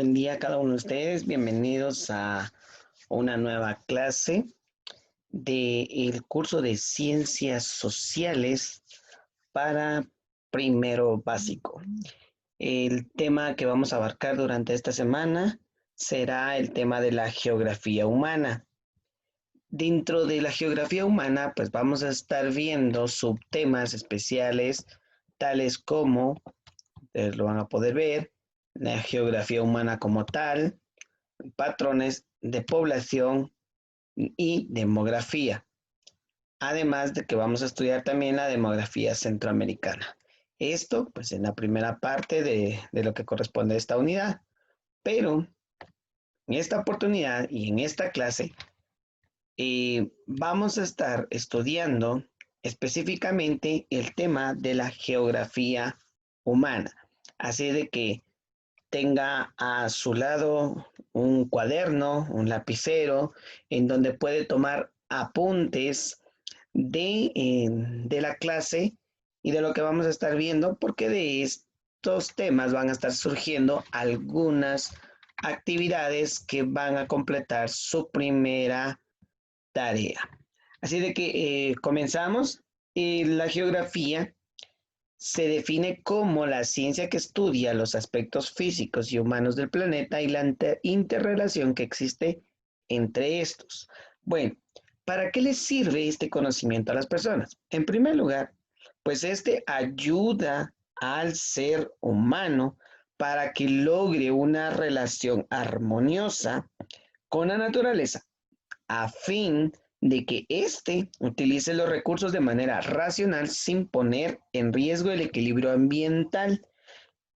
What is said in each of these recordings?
Buen día a cada uno de ustedes. Bienvenidos a una nueva clase del curso de Ciencias Sociales para primero básico. El tema que vamos a abarcar durante esta semana será el tema de la geografía humana. Dentro de la geografía humana, pues vamos a estar viendo subtemas especiales, tales como, ustedes lo van a poder ver, la geografía humana como tal, patrones de población y demografía. Además de que vamos a estudiar también la demografía centroamericana. Esto, pues, en la primera parte de lo que corresponde a esta unidad. Pero en esta oportunidad y en esta clase vamos a estar estudiando específicamente el tema de la geografía humana. Así de que tenga a su lado un cuaderno, un lapicero, en donde puede tomar apuntes de la clase y de lo que vamos a estar viendo, porque de estos temas van a estar surgiendo algunas actividades que van a completar su primera tarea. Así de que comenzamos. La geografía se define como la ciencia que estudia los aspectos físicos y humanos del planeta y la interrelación que existe entre estos. Bueno, ¿para qué les sirve este conocimiento a las personas? En primer lugar, pues este ayuda al ser humano para que logre una relación armoniosa con la naturaleza, a fin de que éste utilice los recursos de manera racional sin poner en riesgo el equilibrio ambiental.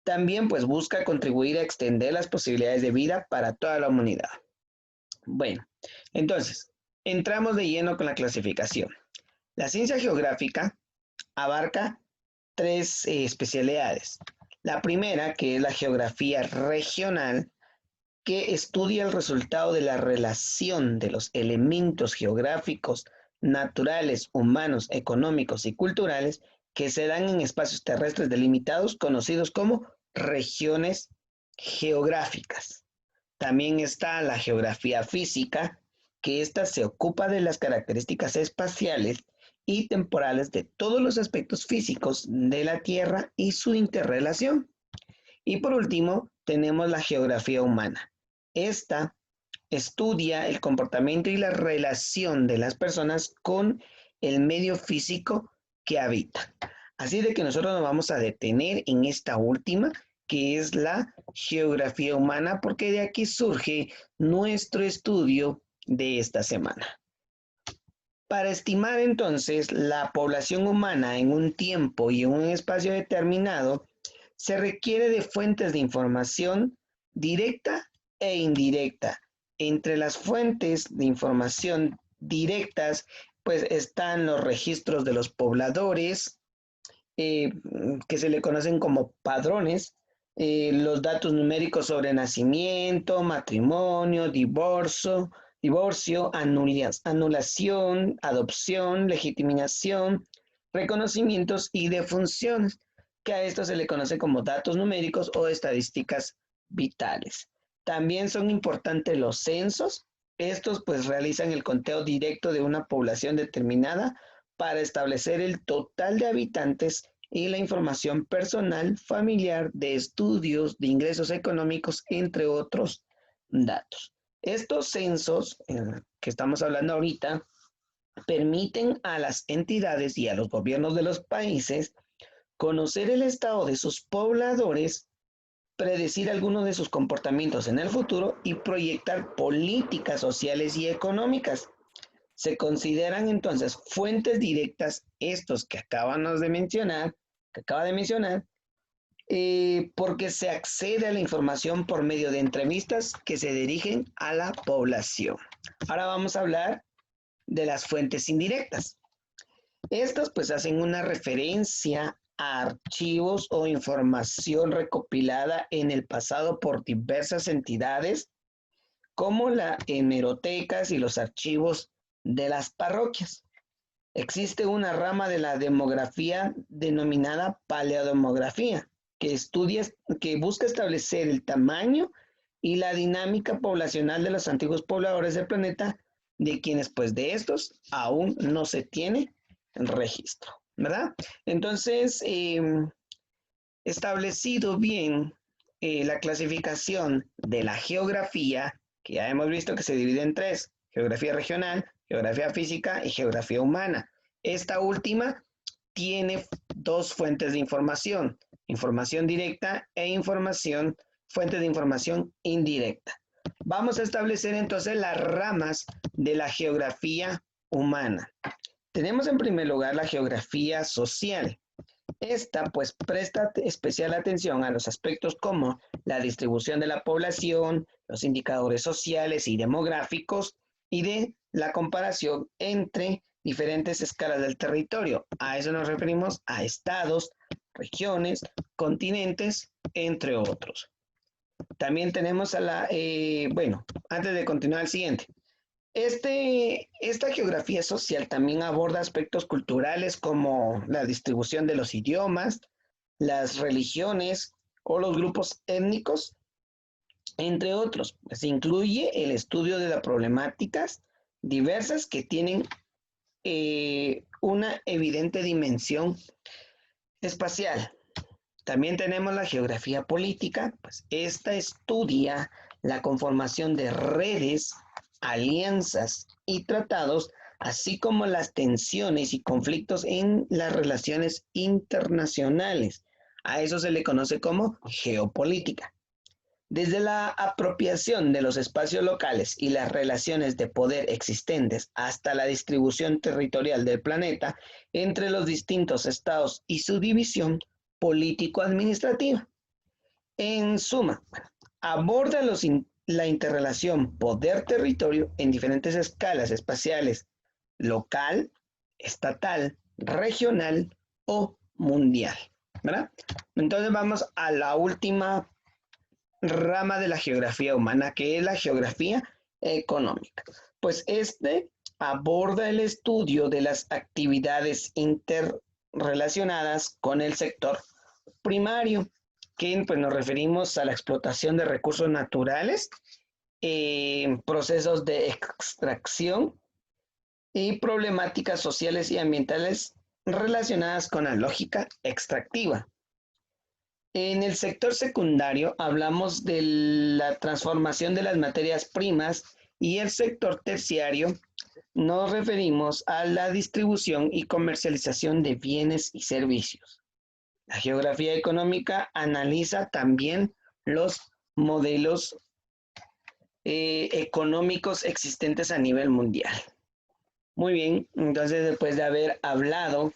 También pues busca contribuir a extender las posibilidades de vida para toda la humanidad. Bueno, entonces, entramos de lleno con la clasificación. La ciencia geográfica abarca tres especialidades. La primera, que es la geografía regional, que estudia el resultado de la relación de los elementos geográficos, naturales, humanos, económicos y culturales que se dan en espacios terrestres delimitados conocidos como regiones geográficas. También está la geografía física, que ésta se ocupa de las características espaciales y temporales de todos los aspectos físicos de la Tierra y su interrelación. Y por último, tenemos la geografía humana. Esta estudia el comportamiento y la relación de las personas con el medio físico que habitan. Así de que nosotros nos vamos a detener en esta última, que es la geografía humana, porque de aquí surge nuestro estudio de esta semana. Para estimar entonces la población humana en un tiempo y en un espacio determinado, se requiere de fuentes de información directa e indirecta. Entre las fuentes de información directas, pues están los registros de los pobladores, que se le conocen como padrones, los datos numéricos sobre nacimiento, matrimonio, divorcio, anulación, adopción, legitimación, reconocimientos y defunciones, que a esto se le conoce como datos numéricos o estadísticas vitales. También son importantes los censos. Estos pues realizan el conteo directo de una población determinada para establecer el total de habitantes y la información personal, familiar, de estudios, de ingresos económicos, entre otros datos. Estos censos que estamos hablando ahorita permiten a las entidades y a los gobiernos de los países conocer el estado de sus pobladores, predecir algunos de sus comportamientos en el futuro y proyectar políticas sociales y económicas. Se consideran entonces fuentes directas estos que acaba de mencionar, porque se accede a la información por medio de entrevistas que se dirigen a la población. Ahora vamos a hablar de las fuentes indirectas. Estas pues hacen una referencia a archivos o información recopilada en el pasado por diversas entidades, como las hemerotecas y los archivos de las parroquias. Existe una rama de la demografía denominada paleodemografía, que busca establecer el tamaño y la dinámica poblacional de los antiguos pobladores del planeta, de quienes pues de estos aún no se tiene registro, ¿verdad? Entonces, establecido bien la clasificación de la geografía, que ya hemos visto que se divide en tres: geografía regional, geografía física y geografía humana. Esta última tiene dos fuentes de información: información directa e fuente de información indirecta. Vamos a establecer entonces las ramas de la geografía humana. Tenemos en primer lugar la geografía social. Esta pues presta especial atención a los aspectos como la distribución de la población, los indicadores sociales y demográficos y de la comparación entre diferentes escalas del territorio. A eso nos referimos a estados, regiones, continentes, entre otros. También tenemos bueno, antes de continuar al siguiente. Esta geografía social también aborda aspectos culturales como la distribución de los idiomas, las religiones o los grupos étnicos, entre otros. Se incluye el estudio de las problemáticas diversas que tienen una evidente dimensión espacial. También tenemos la geografía política, pues esta estudia la conformación de redes, alianzas y tratados, así como las tensiones y conflictos en las relaciones internacionales. A eso se le conoce como geopolítica. Desde la apropiación de los espacios locales y las relaciones de poder existentes hasta la distribución territorial del planeta entre los distintos estados y su división político-administrativa. En suma, aborda la interrelación poder-territorio en diferentes escalas espaciales: local, estatal, regional o mundial, ¿verdad? Entonces vamos a la última rama de la geografía humana, que es la geografía económica. Pues aborda el estudio de las actividades interrelacionadas con el sector primario, que pues nos referimos a la explotación de recursos naturales, procesos de extracción y problemáticas sociales y ambientales relacionadas con la lógica extractiva. En el sector secundario hablamos de la transformación de las materias primas, y el sector terciario nos referimos a la distribución y comercialización de bienes y servicios. La geografía económica analiza también los modelos económicos existentes a nivel mundial. Muy bien, entonces después de haber hablado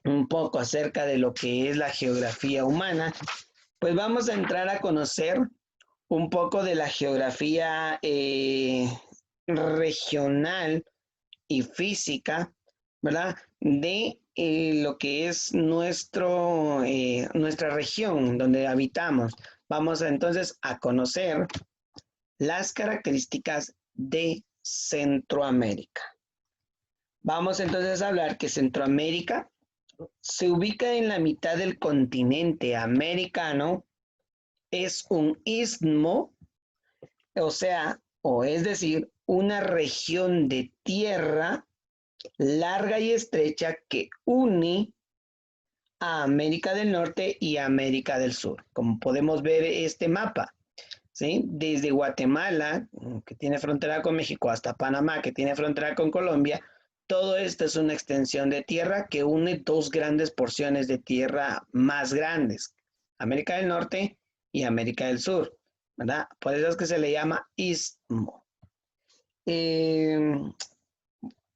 un poco acerca de lo que es la geografía humana, pues vamos a entrar a conocer un poco de la geografía regional y física, ¿verdad? De lo que es nuestra región donde habitamos. Vamos entonces a conocer las características de Centroamérica. Vamos entonces a hablar que Centroamérica se ubica en la mitad del continente americano, es un istmo, es decir, una región de tierra larga y estrecha que une a América del Norte y América del Sur. Como podemos ver este mapa, ¿sí? Desde Guatemala, que tiene frontera con México, hasta Panamá, que tiene frontera con Colombia, todo esto es una extensión de tierra que une dos grandes porciones de tierra más grandes: América del Norte y América del Sur, ¿verdad? Por eso es que se le llama istmo.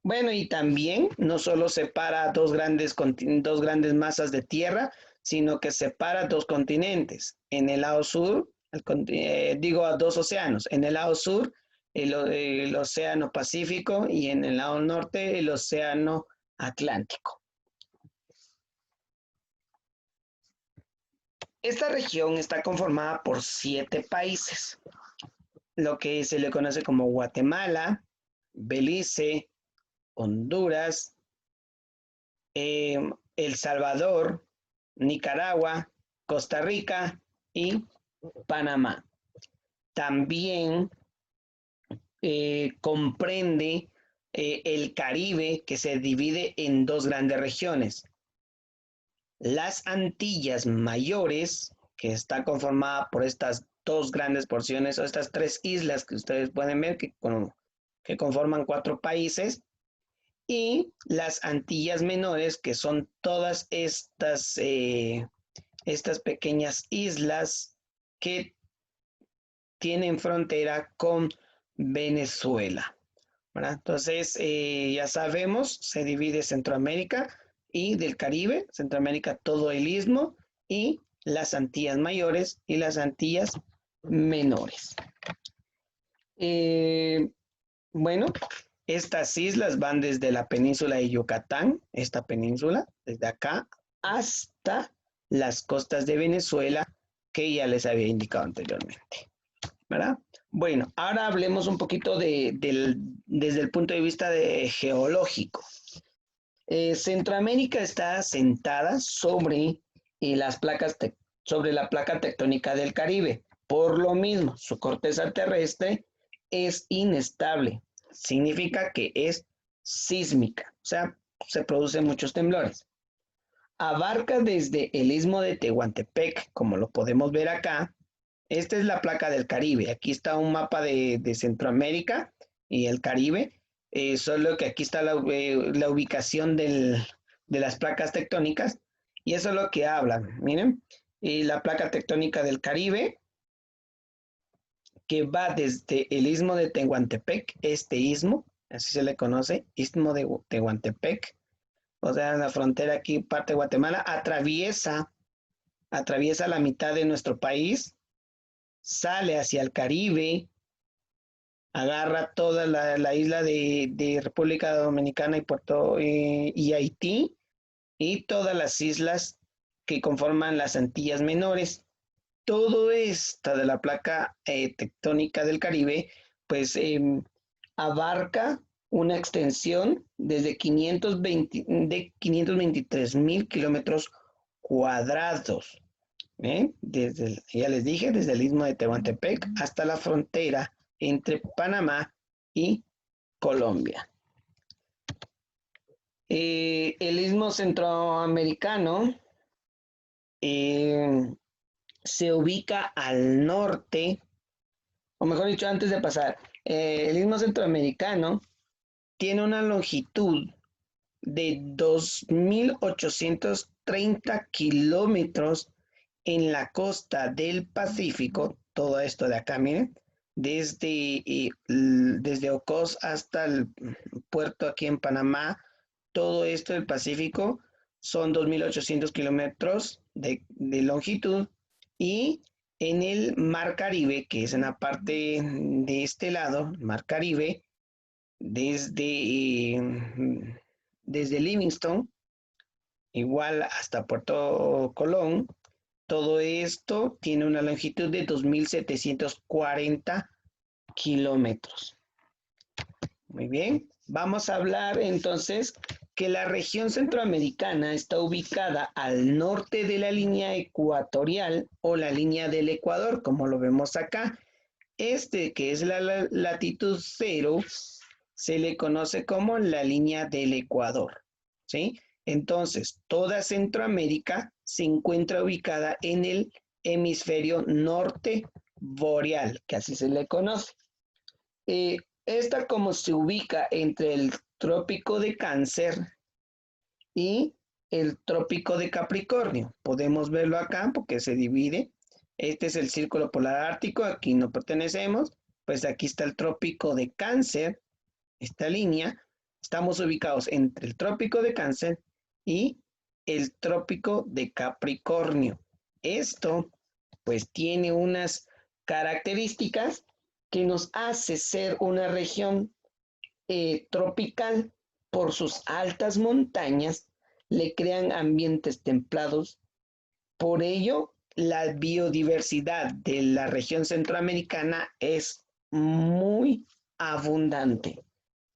Bueno, y también no solo separa dos grandes masas de tierra, sino que separa dos continentes. En el lado sur, a dos océanos. En el lado sur, el océano Pacífico, y en el lado norte, el océano Atlántico. Esta región está conformada por 7 países, lo que se le conoce como Guatemala, Belice, Honduras, El Salvador, Nicaragua, Costa Rica y Panamá. también comprende el Caribe, que se divide en dos grandes regiones. Las Antillas Mayores, que está conformada por estas dos grandes porciones, o estas tres islas que ustedes pueden ver que conforman 4 países, y las Antillas Menores, que son todas estas pequeñas islas que tienen frontera con Venezuela, ¿verdad? Entonces, ya sabemos, se divide Centroamérica y del Caribe, Centroamérica todo el istmo y las Antillas Mayores y las Antillas Menores. Bueno, estas islas van desde la península de Yucatán, esta península, desde acá, hasta las costas de Venezuela, que ya les había indicado anteriormente, ¿verdad? Bueno, ahora hablemos un poquito desde el punto de vista geológico. Centroamérica está asentada sobre sobre la placa tectónica del Caribe. Por lo mismo, su corteza terrestre es inestable. Significa que es sísmica, o sea, se producen muchos temblores. Abarca desde el istmo de Tehuantepec, como lo podemos ver acá. Esta es la placa del Caribe. Aquí está un mapa de Centroamérica y el Caribe. Solo que aquí está la ubicación de las placas tectónicas. Y eso es lo que hablan. Miren, la placa tectónica del Caribe, que va desde el istmo de Tehuantepec, este istmo, así se le conoce, istmo de Tehuantepec, o sea, la frontera aquí, parte de Guatemala, atraviesa la mitad de nuestro país, sale hacia el Caribe, agarra toda la isla de República Dominicana y Haití, y todas las islas que conforman las Antillas Menores. Todo esto de la placa tectónica del Caribe, pues abarca una extensión de 523,000 kilómetros cuadrados. Ya les dije, desde el istmo de Tehuantepec hasta la frontera entre Panamá y Colombia. El istmo centroamericano se ubica al norte, o mejor dicho, antes de pasar, el istmo centroamericano tiene una longitud de 2.830 kilómetros en la costa del Pacífico, todo esto de acá, miren, desde Ocos hasta el puerto aquí en Panamá, todo esto del Pacífico son 2.800 kilómetros de longitud, y en el Mar Caribe, que es en la parte de este lado, Mar Caribe, desde Livingston, igual hasta Puerto Colón, todo esto tiene una longitud de 2.740 kilómetros. Muy bien, vamos a hablar entonces que la región centroamericana está ubicada al norte de la línea ecuatorial o la línea del Ecuador, como lo vemos acá. Que es la latitud 0, se le conoce como la línea del Ecuador, ¿sí? Entonces, toda Centroamérica se encuentra ubicada en el hemisferio norte boreal, que así se le conoce. Esta como se ubica entre el trópico de Cáncer y el trópico de Capricornio. Podemos verlo acá porque se divide. Este es el círculo polar ártico, aquí no pertenecemos. Pues aquí está el trópico de Cáncer, esta línea. Estamos ubicados entre el trópico de Cáncer y el trópico de Capricornio. Esto pues tiene unas características que nos hace ser una región tropical. Por sus altas montañas le crean ambientes templados. Por ello, la biodiversidad de la región centroamericana es muy abundante.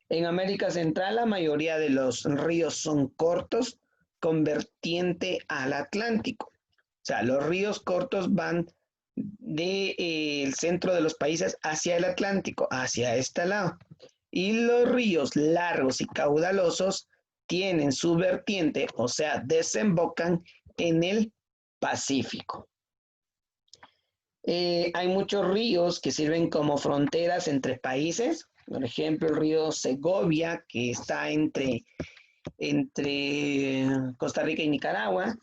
En América Central, la mayoría de los ríos son cortos, con vertiente al Atlántico. O sea, los ríos cortos van del centro de los países hacia el Atlántico, hacia este lado. Y los ríos largos y caudalosos tienen su vertiente, o sea, desembocan en el Pacífico. Hay muchos ríos que sirven como fronteras entre países. Por ejemplo, el río Segovia, que está entre Costa Rica y Nicaragua.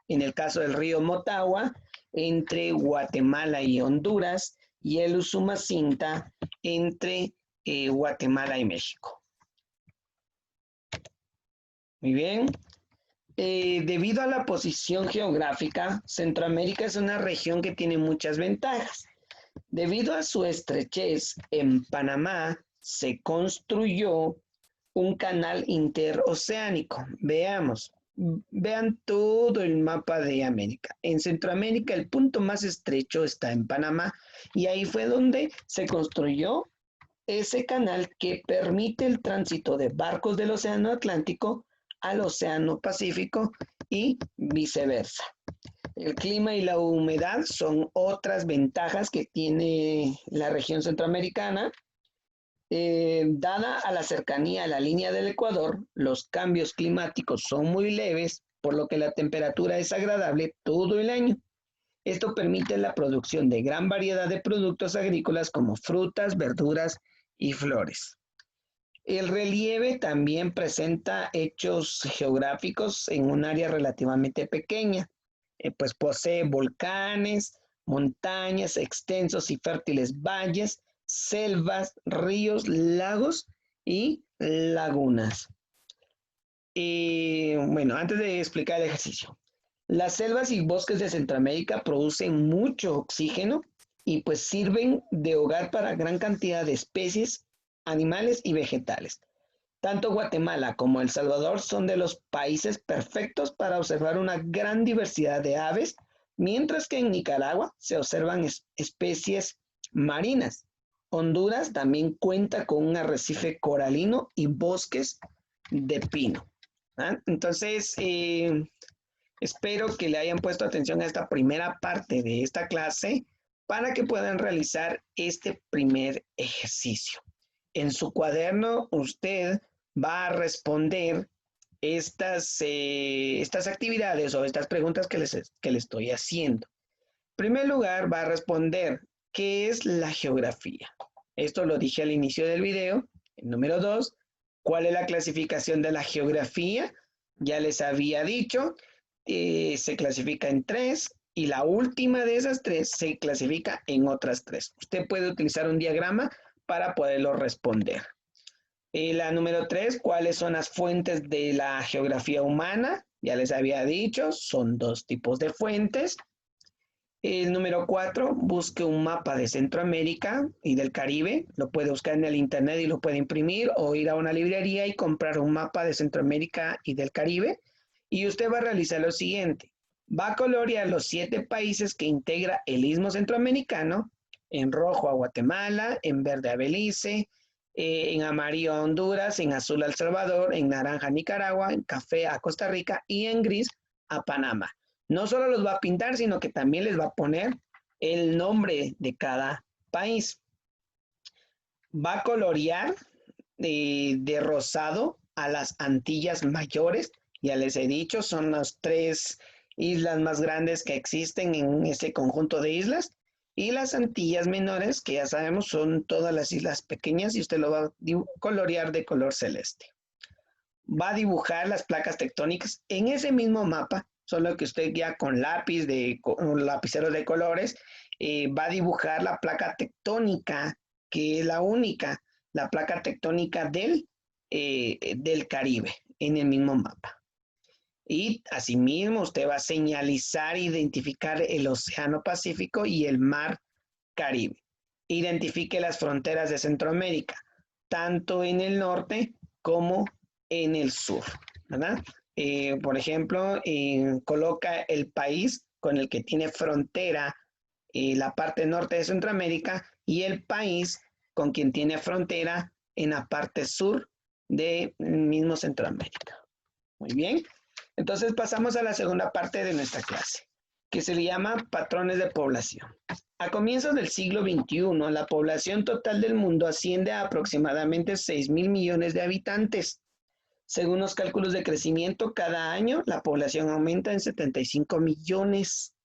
En el caso del río Motagua, entre Guatemala y Honduras. Y el Usumacinta, entre Guatemala y México. Muy bien. Debido a la posición geográfica, Centroamérica es una región que tiene muchas ventajas. Debido a su estrechez, en Panamá se construyó un canal interoceánico. Vean todo el mapa de América. En Centroamérica el punto más estrecho está en Panamá y ahí fue donde se construyó ese canal que permite el tránsito de barcos del Océano Atlántico al Océano Pacífico y viceversa. El clima y la humedad son otras ventajas que tiene la región centroamericana. Dada a la cercanía a la línea del Ecuador, los cambios climáticos son muy leves, por lo que la temperatura es agradable todo el año. Esto permite la producción de gran variedad de productos agrícolas como frutas, verduras y flores. El relieve también presenta hechos geográficos en un área relativamente pequeña, pues posee volcanes, montañas, extensos y fértiles valles, selvas, ríos, lagos y lagunas. Bueno, antes de explicar el ejercicio, las selvas y bosques de Centroamérica producen mucho oxígeno y pues sirven de hogar para gran cantidad de especies, animales y vegetales. Tanto Guatemala como El Salvador son de los países perfectos para observar una gran diversidad de aves, mientras que en Nicaragua se observan especies marinas. Honduras también cuenta con un arrecife coralino y bosques de pino. Entonces, espero que le hayan puesto atención a esta primera parte de esta clase para que puedan realizar este primer ejercicio. En su cuaderno usted va a responder estas actividades o estas preguntas que le estoy haciendo. En primer lugar, va a responder ¿qué es la geografía? Esto lo dije al inicio del video. Número 2, ¿cuál es la clasificación de la geografía? Ya les había dicho, se clasifica en 3 y la última de esas 3 se clasifica en otras 3. Usted puede utilizar un diagrama para poderlo responder. La número 3, ¿cuáles son las fuentes de la geografía humana? Ya les había dicho, son 2 tipos de fuentes. El número 4, busque un mapa de Centroamérica y del Caribe. Lo puede buscar en el internet y lo puede imprimir o ir a una librería y comprar un mapa de Centroamérica y del Caribe. Y usted va a realizar lo siguiente. Va a colorear los 7 países que integra el Istmo Centroamericano. En rojo a Guatemala, en verde a Belice, en amarillo a Honduras, en azul a El Salvador, en naranja a Nicaragua, en café a Costa Rica y en gris a Panamá. No solo los va a pintar, sino que también les va a poner el nombre de cada país. Va a colorear de rosado a las Antillas Mayores. Ya les he dicho, son las 3 islas más grandes que existen en ese conjunto de islas. Y las Antillas Menores, que ya sabemos, son todas las islas pequeñas y usted lo va a colorear de color celeste. Va a dibujar las placas tectónicas en ese mismo mapa, solo que usted ya con lapicero de colores, va a dibujar la placa tectónica, que es la única, la placa tectónica del Caribe, en el mismo mapa. Y asimismo usted va a señalizar e identificar el Océano Pacífico y el Mar Caribe. Identifique las fronteras de Centroamérica, tanto en el norte como en el sur, ¿verdad? Por ejemplo, coloca el país con el que tiene frontera la parte norte de Centroamérica y el país con quien tiene frontera en la parte sur del mismo Centroamérica. Muy bien. Entonces pasamos a la segunda parte de nuestra clase. que se le llama patrones de población. A comienzos del siglo XXI, la población total del mundo asciende a aproximadamente 6.000 millones de habitantes. Según los cálculos de crecimiento, cada año la población aumenta en 75 millones.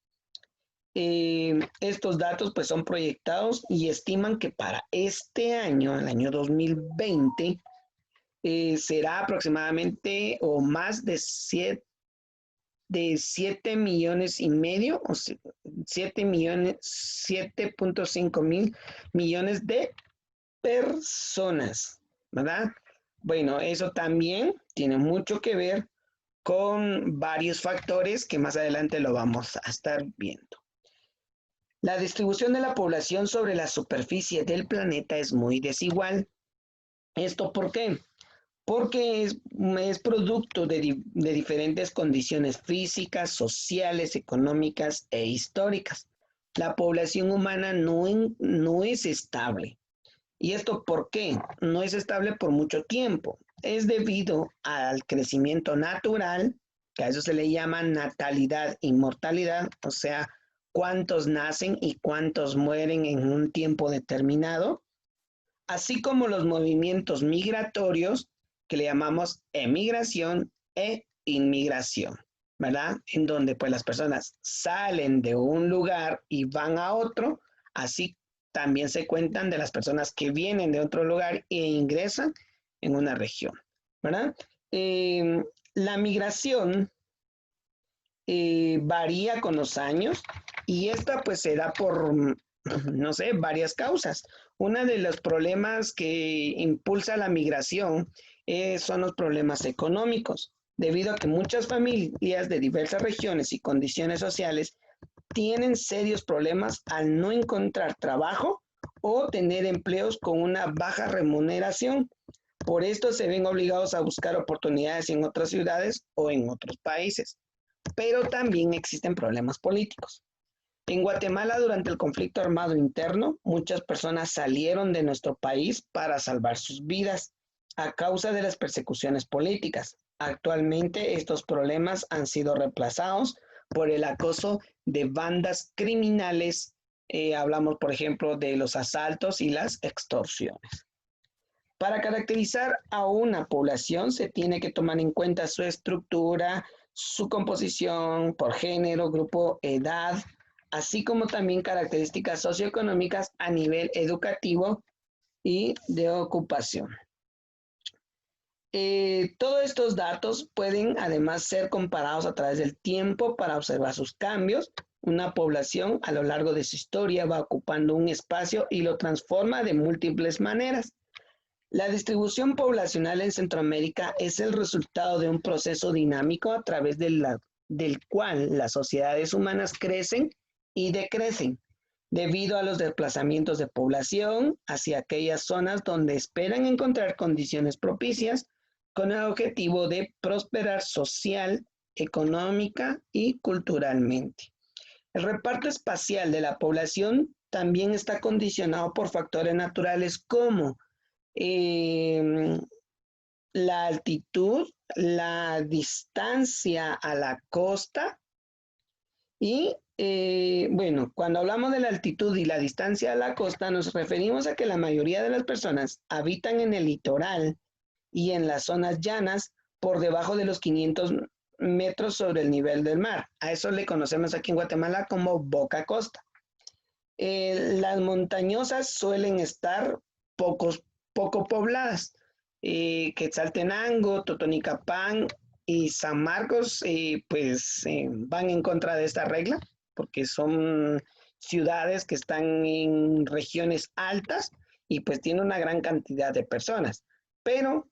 Estos datos pues son proyectados y estiman que para este año, el año 2020, será aproximadamente o más de 7 millones y medio, o 7 millones, 7.5 mil millones de personas, ¿verdad? Bueno, eso también tiene mucho que ver con varios factores que más adelante lo vamos a estar viendo. La distribución de la población sobre la superficie del planeta es muy desigual. ¿Esto por qué? Porque es producto de diferentes condiciones físicas, sociales, económicas e históricas. La población humana no es estable. ¿Y esto por qué? No es estable por mucho tiempo. Es debido al crecimiento natural, que a eso se le llama natalidad y mortalidad, o sea, cuántos nacen y cuántos mueren en un tiempo determinado, así como los movimientos migratorios, que le llamamos emigración e inmigración, ¿verdad? En donde pues las personas salen de un lugar y van a otro, así también se cuentan de las personas que vienen de otro lugar e ingresan en una región, ¿verdad? La migración varía con los años y esta pues se da por, no sé, varias causas. Uno de los problemas que impulsa la migración son los problemas económicos, debido a que muchas familias de diversas regiones y condiciones sociales tienen serios problemas al no encontrar trabajo o tener empleos con una baja remuneración. Por esto se ven obligados a buscar oportunidades en otras ciudades o en otros países. Pero también existen problemas políticos. En Guatemala, durante el conflicto armado interno, muchas personas salieron de nuestro país para salvar sus vidas a causa de las persecuciones políticas. Actualmente, estos problemas han sido reemplazados por el acoso de bandas criminales. Hablamos, por ejemplo, de los asaltos y las extorsiones. Para caracterizar a una población se tiene que tomar en cuenta su estructura, su composición por género, grupo, edad, así como también características socioeconómicas a nivel educativo y de ocupación. Todos estos datos pueden además ser comparados a través del tiempo para observar sus cambios. Una población a lo largo de su historia va ocupando un espacio y lo transforma de múltiples maneras. La distribución poblacional en Centroamérica es el resultado de un proceso dinámico a través del cual las sociedades humanas crecen y decrecen debido a los desplazamientos de población hacia aquellas zonas donde esperan encontrar condiciones propicias con el objetivo de prosperar social, económica y culturalmente. El reparto espacial de la población también está condicionado por factores naturales como la altitud, la distancia a la costa y bueno, cuando hablamos de la altitud y la distancia a la costa nos referimos a que la mayoría de las personas habitan en el litoral y en las zonas llanas por debajo de los 500 metros sobre el nivel del mar. A eso le conocemos aquí en Guatemala como boca costa. Las montañosas suelen estar poco pobladas. Quetzaltenango, Totonicapán y San Marcos van en contra de esta regla porque son ciudades que están en regiones altas y pues tienen una gran cantidad de personas. Pero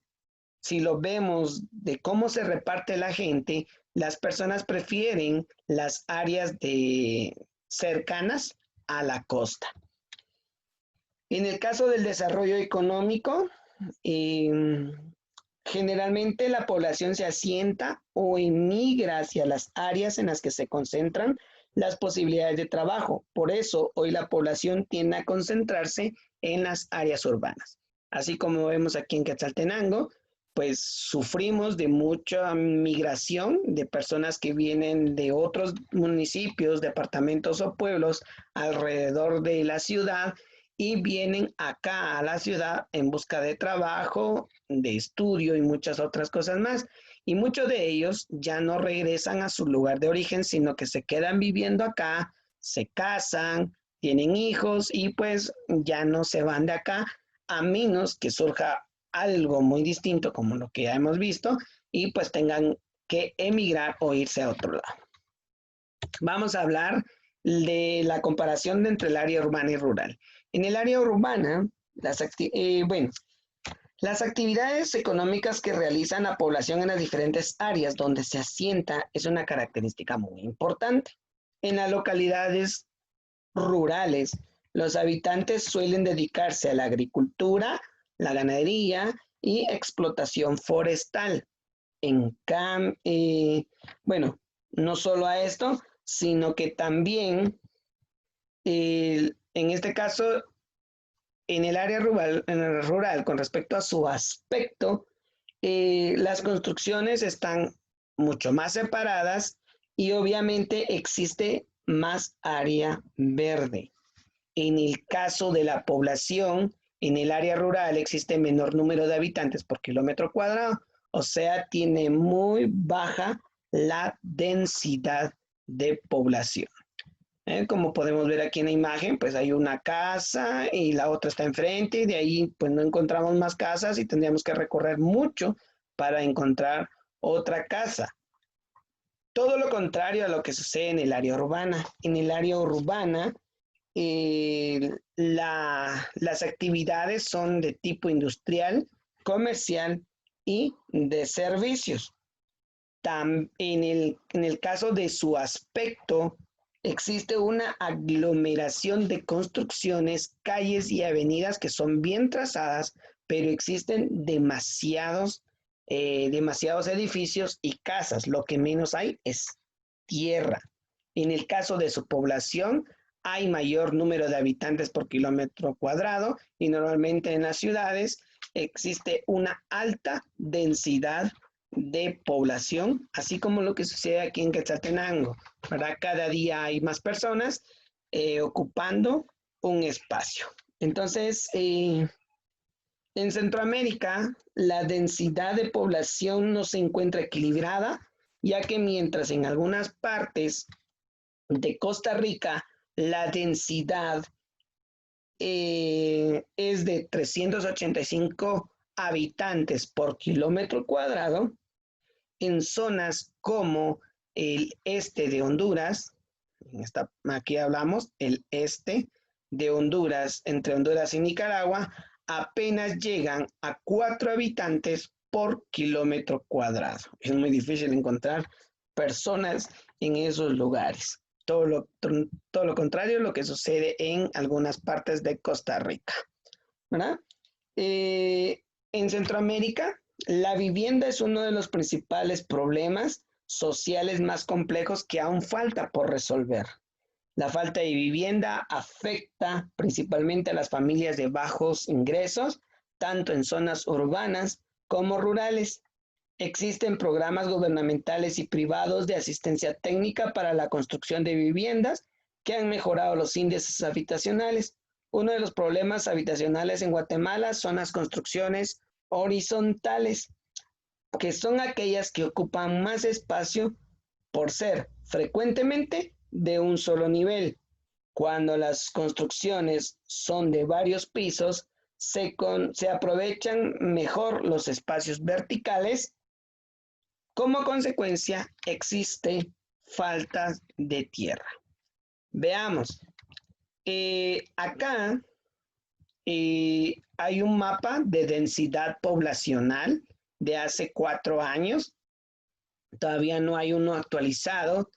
si lo vemos de cómo se reparte la gente, las personas prefieren las áreas cercanas a la costa. En el caso del desarrollo económico, generalmente la población se asienta o emigra hacia las áreas en las que se concentran las posibilidades de trabajo. Por eso, hoy la población tiende a concentrarse en las áreas urbanas. Así como vemos aquí en Quetzaltenango, pues sufrimos de mucha migración de personas que vienen de otros municipios, departamentos o pueblos alrededor de la ciudad y vienen acá a la ciudad en busca de trabajo, de estudio y muchas otras cosas más. Y muchos de ellos ya no regresan a su lugar de origen, sino que se quedan viviendo acá, se casan, tienen hijos y pues ya no se van de acá a menos que surja algo muy distinto como lo que ya hemos visto y pues tengan que emigrar o irse a otro lado. Vamos a hablar de la comparación entre el área urbana y rural. En el área urbana, las actividades económicas que realizan la población en las diferentes áreas donde se asienta es una característica muy importante. En las localidades rurales, los habitantes suelen dedicarse a la agricultura, la ganadería y explotación forestal. Bueno, no solo a esto, sino que también, en este caso, en el área rural, con respecto a su aspecto, las construcciones están mucho más separadas y obviamente existe más área verde. En el caso de la población, en el área rural existe menor número de habitantes por kilómetro cuadrado, o sea, tiene muy baja la densidad de población. Como podemos ver aquí en la imagen, pues hay una casa y la otra está enfrente y de ahí pues no encontramos más casas y tendríamos que recorrer mucho para encontrar otra casa. Todo lo contrario a lo que sucede en el área urbana. En el área urbana, las actividades son de tipo industrial, comercial y de servicios. En el caso de su aspecto, existe una aglomeración de construcciones, calles y avenidas que son bien trazadas, pero existen demasiados edificios y casas. Lo que menos hay es tierra. En el caso de su población, hay mayor número de habitantes por kilómetro cuadrado y normalmente en las ciudades existe una alta densidad de población, así como lo que sucede aquí en Quetzaltenango, ¿verdad? Cada día hay más personas ocupando un espacio. Entonces, en Centroamérica, la densidad de población no se encuentra equilibrada, ya que mientras en algunas partes de Costa Rica la densidad es de 385 habitantes por kilómetro cuadrado, en zonas como el este de Honduras, aquí hablamos, el este de Honduras, entre Honduras y Nicaragua, apenas llegan a 4 habitantes por kilómetro cuadrado. Es muy difícil encontrar personas en esos lugares. Todo lo contrario lo que sucede en algunas partes de Costa Rica, ¿verdad? En Centroamérica, la vivienda es uno de los principales problemas sociales más complejos que aún falta por resolver. La falta de vivienda afecta principalmente a las familias de bajos ingresos, tanto en zonas urbanas como rurales. Existen programas gubernamentales y privados de asistencia técnica para la construcción de viviendas que han mejorado los índices habitacionales. Uno de los problemas habitacionales en Guatemala son las construcciones horizontales, que son aquellas que ocupan más espacio por ser frecuentemente de un solo nivel. Cuando las construcciones son de varios pisos, se aprovechan mejor los espacios verticales. Como consecuencia, existe falta de tierra. Veamos. Acá hay un mapa de densidad poblacional de hace 4 años. Todavía no hay uno actualizado.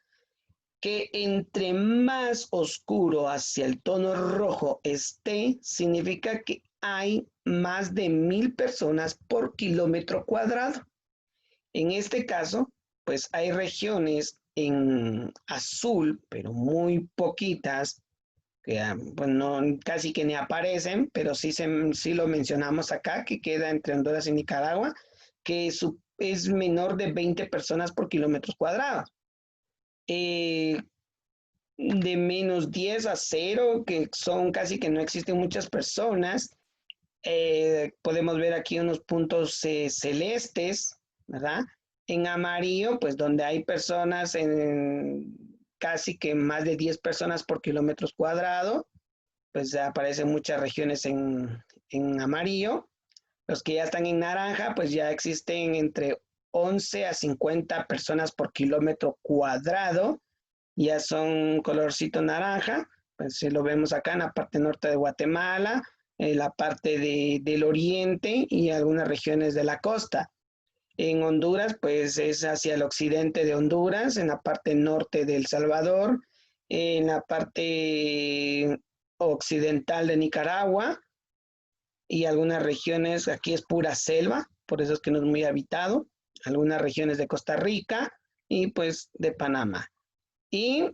Que entre más oscuro hacia el tono rojo esté, significa que hay más de 1000 personas por kilómetro cuadrado. En este caso, pues hay regiones en azul, pero muy poquitas, que pues no, casi que ni aparecen, pero sí lo mencionamos acá, que queda entre Honduras y Nicaragua, que es menor de 20 personas por kilómetros cuadrados. De menos 10 a 0, que son casi que no existen muchas personas. Podemos ver aquí unos puntos celestes, ¿verdad? En amarillo, pues donde hay personas en casi que más de 10 personas por kilómetros cuadrados, pues aparecen muchas regiones en amarillo. Los que ya están en naranja, pues ya existen entre 11 a 50 personas por kilómetro cuadrado, ya son colorcito naranja, pues si lo vemos acá en la parte norte de Guatemala, en la parte del oriente y algunas regiones de la costa. En Honduras, pues es hacia el occidente de Honduras, en la parte norte de El Salvador, en la parte occidental de Nicaragua y algunas regiones, aquí es pura selva, por eso es que no es muy habitado, algunas regiones de Costa Rica y pues de Panamá. Y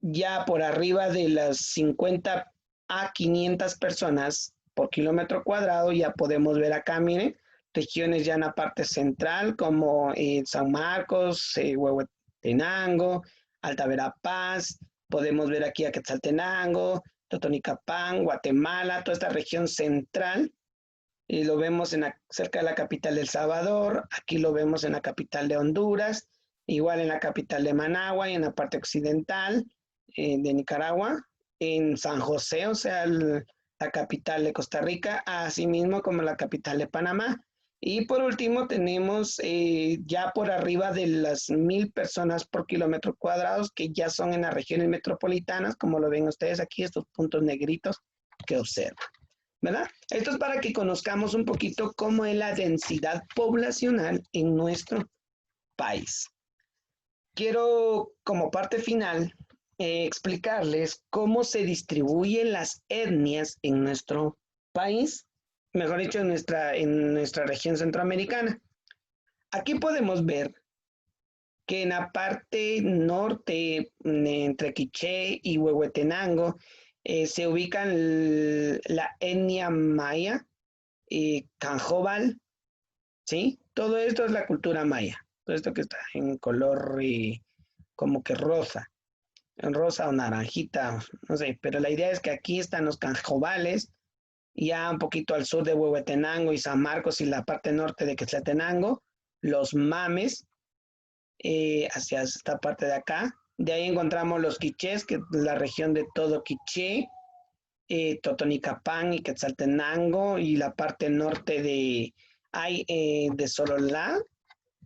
ya por arriba de las 50 a 500 personas por kilómetro cuadrado, ya podemos ver acá, miren, regiones ya en la parte central como San Marcos, Huehuetenango, Alta Verapaz, podemos ver aquí a Quetzaltenango, Totonicapán, Guatemala, toda esta región central, y lo vemos cerca de la capital de El Salvador, aquí lo vemos en la capital de Honduras, igual en la capital de Managua y en la parte occidental de Nicaragua, en San José, o sea, la capital de Costa Rica, así mismo como la capital de Panamá. Y por último tenemos ya por arriba de las 1000 personas por kilómetro cuadrados, que ya son en las regiones metropolitanas, como lo ven ustedes aquí, estos puntos negritos que observan, ¿verdad? Esto es para que conozcamos un poquito cómo es la densidad poblacional en nuestro país. Quiero, como parte final, explicarles cómo se distribuyen las etnias en nuestro país, mejor dicho, en nuestra región centroamericana. Aquí podemos ver que en la parte norte, entre Quiché y Huehuetenango, se ubican la etnia maya, Canjobal, ¿sí? Todo esto es la cultura maya, todo esto que está en color como que rosa, en rosa o naranjita, no sé, pero la idea es que aquí están los canjobales, ya un poquito al sur de Huehuetenango y San Marcos y la parte norte de Quetzaltenango, los mames, hacia esta parte de acá. De ahí encontramos los quichés, que es la región de todo Quiché, Totonicapán y Quetzaltenango y la parte norte de Sololá.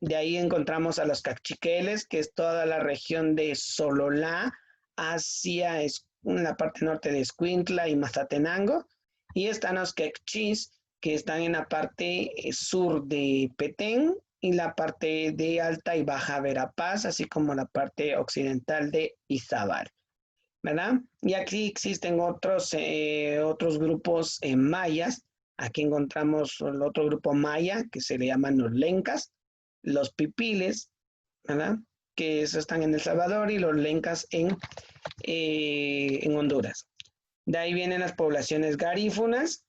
De ahí encontramos a los cachiqueles, que es toda la región de Sololá hacia la parte norte de Escuintla y Mazatenango. Y están los quechis, que están en la parte sur de Petén y la parte de Alta y Baja Verapaz, así como la parte occidental de Izabal, ¿verdad? Y aquí existen otros grupos mayas. Aquí encontramos el otro grupo maya que se le llaman los lencas, los pipiles, ¿verdad? Que esos están en El Salvador y los lencas en Honduras. De ahí vienen las poblaciones garífunas,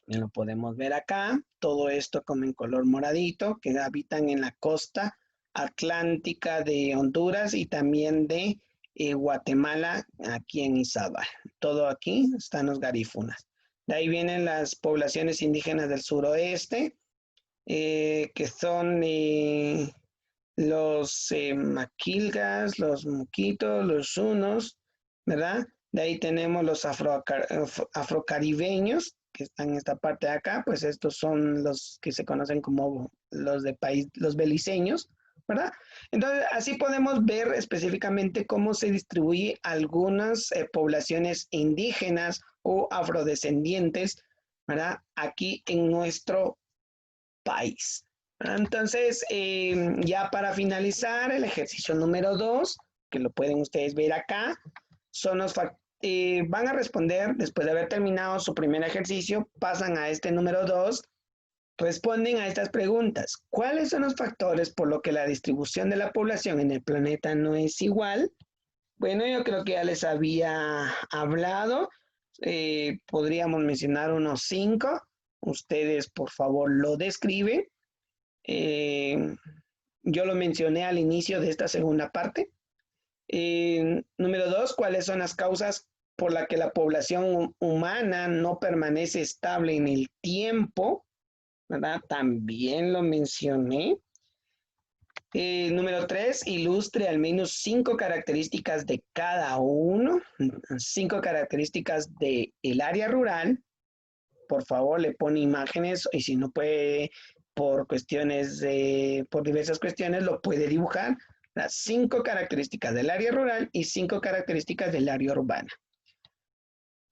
lo podemos ver acá, todo esto como en color moradito, que habitan en la costa atlántica de Honduras y también de Guatemala, aquí en Izabal. Todo aquí están los garífunas. De ahí vienen las poblaciones indígenas del suroeste, que son los maquilgas, los muquitos, los unos, ¿verdad? De ahí tenemos los afrocaribeños, que están en esta parte de acá, pues estos son los que se conocen como los beliceños, ¿verdad? Entonces, así podemos ver específicamente cómo se distribuye algunas poblaciones indígenas o afrodescendientes, ¿verdad? Aquí en nuestro país. Entonces, ya para finalizar, el ejercicio número 2, que lo pueden ustedes ver acá, son van a responder después de haber terminado su primer ejercicio, pasan a este número 2, responden a estas preguntas. ¿Cuáles son los factores por los que la distribución de la población en el planeta no es igual? Bueno, yo creo que ya les había hablado. Podríamos mencionar unos 5. Ustedes, por favor, lo describen. Yo lo mencioné al inicio de esta segunda parte. Número 2, ¿cuáles son las causas por las que la población humana no permanece estable en el tiempo? ¿Verdad? También lo mencioné. Número 3, ilustre al menos 5 características de cada uno, 5 características del área rural. Por favor, le pone imágenes y si no puede, por diversas cuestiones, lo puede dibujar. Las 5 características del área rural y 5 características del área urbana.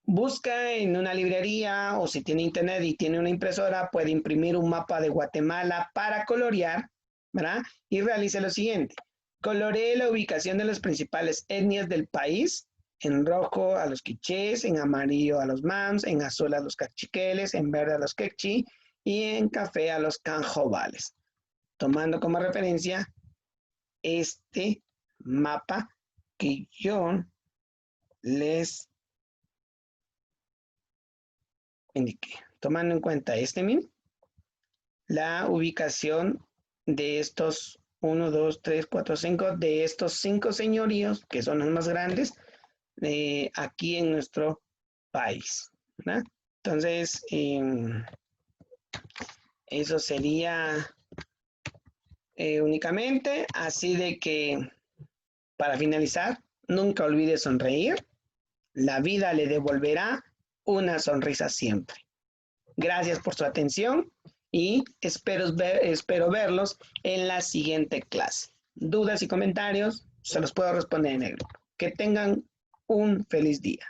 Busca en una librería o si tiene internet y tiene una impresora, puede imprimir un mapa de Guatemala para colorear, ¿verdad? Y realice lo siguiente. Coloree la ubicación de las principales etnias del país. En rojo a los quichés, en amarillo a los mams, en azul a los cachiqueles, en verde a los quechí y en café a los canjobales. Tomando como referencia este mapa que yo les indiqué. Tomando en cuenta la ubicación de estos 1, 2, 3, 4, 5, de estos 5 señoríos, que son los más grandes, aquí en nuestro país, ¿verdad? Entonces, eso sería únicamente, así de que, para finalizar, nunca olvide sonreír, la vida le devolverá una sonrisa siempre. Gracias por su atención y espero verlos en la siguiente clase. Dudas y comentarios se los puedo responder en el grupo. Que tengan un feliz día.